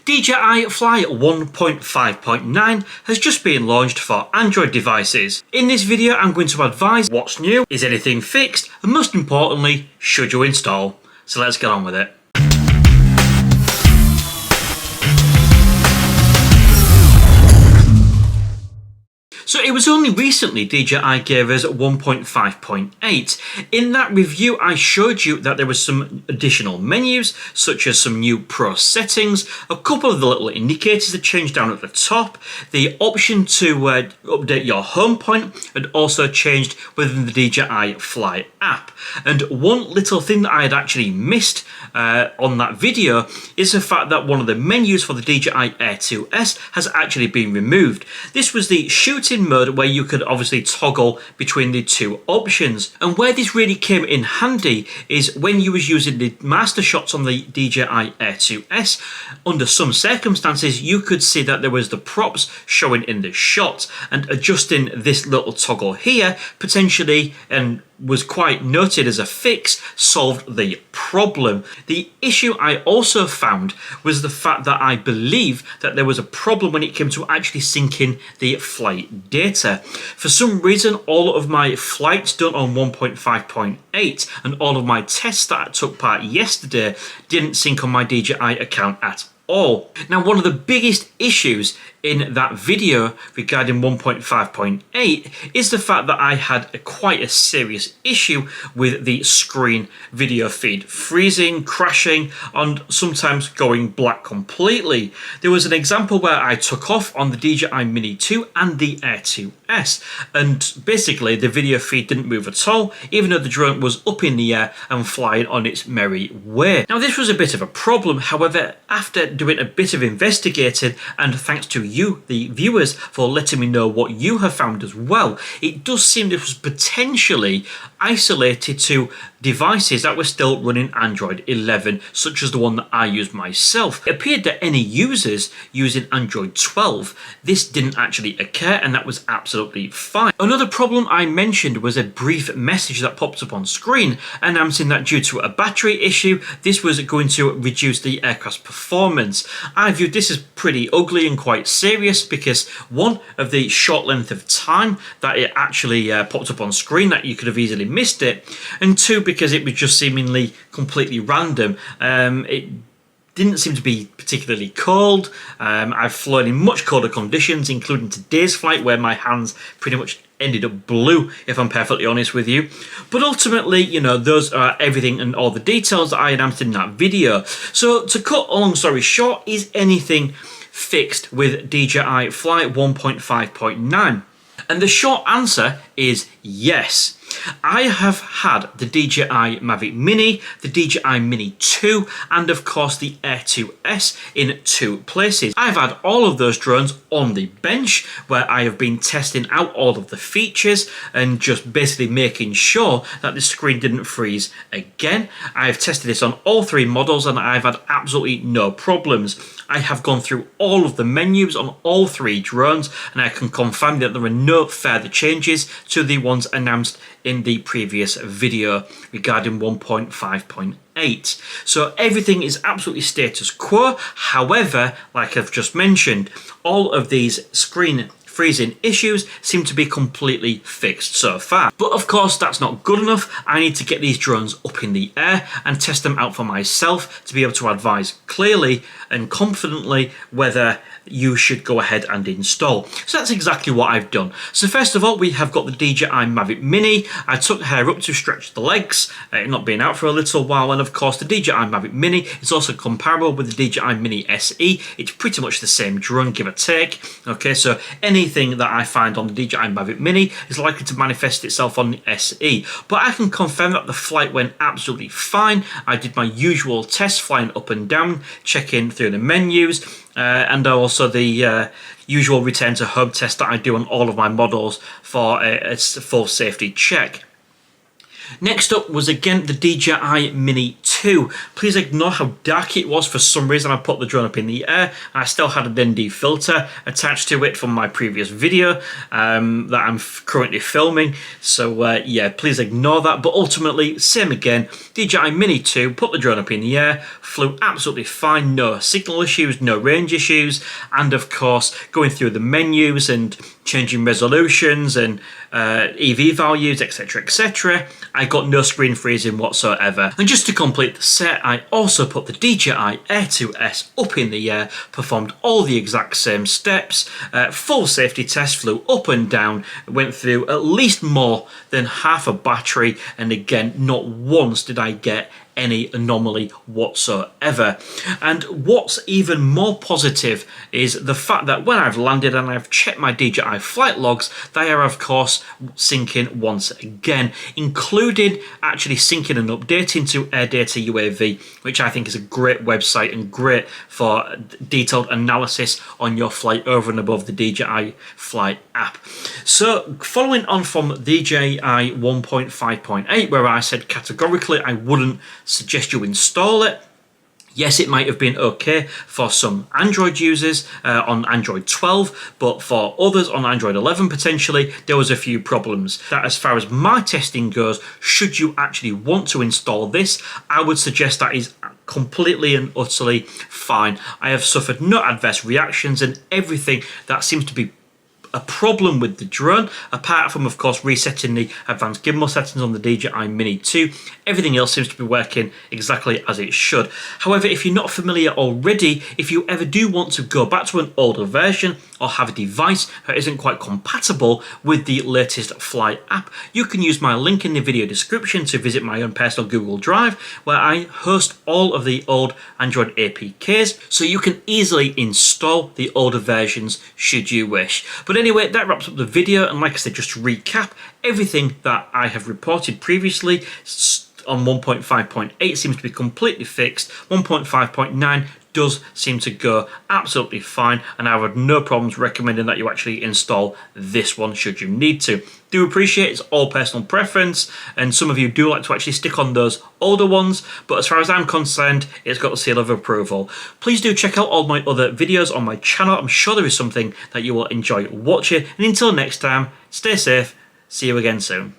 DJI Fly 1.5.9 has just been launched for Android devices. In this video I'm going to advise what's new, is anything fixed, and most importantly, should you install? So let's get on with it. So it was only recently DJI gave us 1.5.8. In that review I showed you that there was some additional menus, such as some new Pro settings, a couple of the little indicators that changed down at the top, the option to update your home point, and also changed within the DJI Fly app. And one little thing that I had actually missed on that video is the fact that one of the menus for the DJI Air 2S has actually been removed. This was the shooting mode where you could obviously toggle between the two options, and where this really came in handy is when you was using the master shots on the DJI Air 2S. Under some circumstances you could see that there was the props showing in the shot, and adjusting this little toggle here potentially and was quite noted as a fix, solved the problem. The issue I also found was the fact that I believe that there was a problem when it came to actually syncing the flight data. For some reason all of my flights done on 1.5.8 and all of my tests that I took part yesterday didn't sync on my DJI account at all. Now, one of the biggest issues in that video regarding 1.5.8 is the fact that I had quite a serious issue with the screen video feed freezing, crashing, and sometimes going black completely. There was an example where I took off on the DJI Mini 2 and the Air 2S, and basically the video feed didn't move at all, even though the drone was up in the air and flying on its merry way. Now, this was a bit of a problem. However, after doing a bit of investigating, and thanks to you, the viewers, for letting me know what you have found as well, it does seem this was potentially isolated to devices that were still running Android 11, such as the one that I use myself. It appeared that any users using Android 12, this didn't actually occur, and that was absolutely fine. Another problem I mentioned was a brief message that popped up on screen announcing that due to a battery issue, this was going to reduce the aircraft's performance. I viewed this as pretty ugly and quite serious because, one, of the short length of time that it actually popped up on screen, that you could have easily missed it, and two, because it was just seemingly completely random. It didn't seem to be particularly cold. I've flown in much colder conditions, including today's flight where my hands pretty much ended up blue, if I'm perfectly honest with you. But ultimately, you know, those are everything and all the details that I announced in that video. So to cut a long story short, is anything fixed with DJI Fly 1.5.9? And the short answer is yes. I have had the DJI Mavic Mini, the DJI Mini 2, and of course the Air 2S in two places. I've had all of those drones on the bench where I have been testing out all of the features and just basically making sure that the screen didn't freeze again. I've tested this on all three models and I've had absolutely no problems. I have gone through all of the menus on all three drones, and I can confirm that there are no further changes to the ones announced in the previous video regarding 1.5.8. So everything is absolutely status quo. However, like I've just mentioned, all of these screen freezing issues seem to be completely fixed so far. But of course that's not good enough. I need to get these drones up in the air and test them out for myself to be able to advise clearly and confidently whether you should go ahead and install. So that's exactly what I've done. So first of all, we have got the DJI Mavic Mini. I took her up to stretch the legs, not being out for a little while, and of course the DJI Mavic Mini is also comparable with the DJI Mini SE. It's pretty much the same drone, give or take. Okay, so anything that I find on the DJI Mavic Mini is likely to manifest itself on the SE. But I can confirm that the flight went absolutely fine. I did my usual tests, flying up and down, checking through the menus, and also the usual return to home test that I do on all of my models for a full safety check. Next up was again the DJI Mini 2. Please ignore how dark it was. For some reason I put the drone up in the air and I still had an ND filter attached to it from my previous video that I'm currently filming. So yeah, please ignore that. But ultimately, same again, DJI Mini 2, put the drone up in the air, flew absolutely fine, no signal issues, no range issues, and of course going through the menus and changing resolutions and EV values, etc, etc, I got no screen freezing whatsoever. And just to complete the set, I also put the DJI Air 2S up in the air, performed all the exact same steps, full safety test, flew up and down, went through at least more than half a battery, and again, not once did I get any anomaly whatsoever. And what's even more positive is the fact that when I've landed and I've checked my DJI flight logs, they are of course syncing once again, including actually syncing and updating to Air Data UAV, which I think is a great website and great for detailed analysis on your flight over and above the DJI Fly app. So following on from DJI 1.5.8, where I said categorically I wouldn't suggest you install it. Yes, it might have been okay for some Android users on Android 12, but for others on Android 11 potentially, there was a few problems. That as far as my testing goes, should you actually want to install this, I would suggest that is completely and utterly fine. I have suffered no adverse reactions, and everything that seems to be a problem with the drone, apart from of course resetting the advanced gimbal settings on the DJI Mini 2, everything else seems to be working exactly as it should. However, if you're not familiar already, if you ever do want to go back to an older version or have a device that isn't quite compatible with the latest Fly app, you can use my link in the video description to visit my own personal Google Drive, where I host all of the old Android APKs, so you can easily install the older versions should you wish. But anyway, that wraps up the video, and like I said, just to recap, everything that I have reported previously on 1.5.8 seems to be completely fixed. 1.5.9 does seem to go absolutely fine, and I have no problems recommending that you actually install this one should you need to. Do appreciate it's all personal preference, and some of you do like to actually stick on those older ones, but as far as I'm concerned, it's got the seal of approval. Please do check out all my other videos on my channel. I'm sure there is something that you will enjoy watching, and until next time, stay safe, see you again soon.